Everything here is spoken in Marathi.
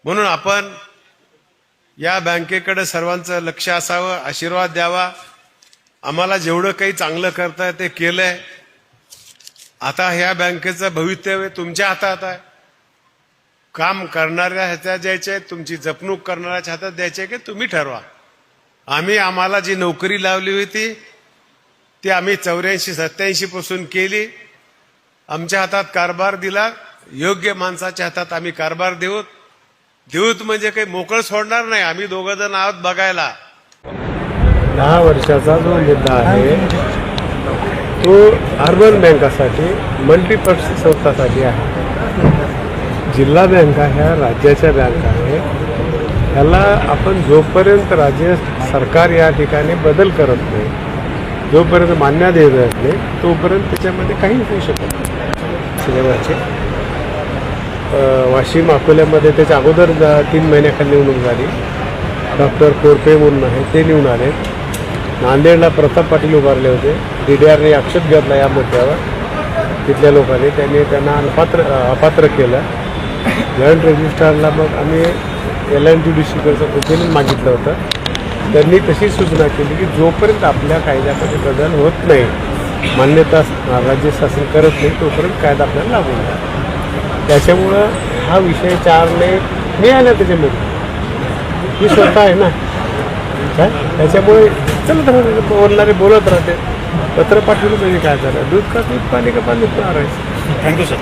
म्हणून आपण या बँकेकडे सर्वांचं लक्ष असावं, आशीर्वाद द्यावा. आम्हाला जेवढं काही चांगलं करताय ते केलंय. आता ह्या बँकेचं भवितव्य तुमच्या हातात आहे. काम करणाऱ्या हातात द्यायचे, तुमची जपणूक करणाऱ्याच्या हातात द्यायचे की तुम्ही ठरवा. आम्हाला जी नोकरी लावली होती ती आम्ही 84-87 पासून केली. आमच्या हातात कारभार दिला. योग्य माणसाच्या हातात आम्ही कारभार देऊत म्हणजे काही मोकळ सोडणार नाही. आम्ही दोघं जण आहोत बघायला. 10 वर्षाचा जो मुद्दा आहे तो अर्बन बँकासाठी, मल्टीपर्पज संस्थासाठी आहे. जिल्हा बँका ह्या राज्याच्या बँका आहे. ह्याला आपण जोपर्यंत राज्य सरकार या ठिकाणी बदल करत नाही, जोपर्यंत मान्यता देत नाही, तोपर्यंत त्याच्यामध्ये काही होऊ शकत नाही. सिनेमाचे वाशिम अकोल्यामध्ये त्याच्या अगोदर 3 महिन्याखाली निवडणूक झाली. डॉक्टर कोरपे म्हणून आहे ते निवडून आले. नांदेडला प्रताप पाटील उभारले होते. DDRने आक्षेप घेतला या मुद्द्यावर. तिथल्या लोकांनी त्यांना अपात्र केलं. जॉईंट रजिस्ट्रारला मग आम्ही LNTDCकडचं ओपिनियन मागितलं होतं. त्यांनी तशी सूचना केली की जोपर्यंत आपल्या कायद्यामध्ये बदल होत नाही, मान्यता राज्य शासन करत नाही, तोपर्यंत कायदा आपल्याला लागू नये. त्याच्यामुळं हा विषय 4ने मिळाला त्याच्यामध्ये. ही स्वतः आहे ना काय, त्याच्यामुळे चलत राहते, बोलणारे बोलत राहते. पत्र पाठवलं म्हणजे काय झालं, दूध का दूध, पाणी का पाणी राहायचं. Thank you sir.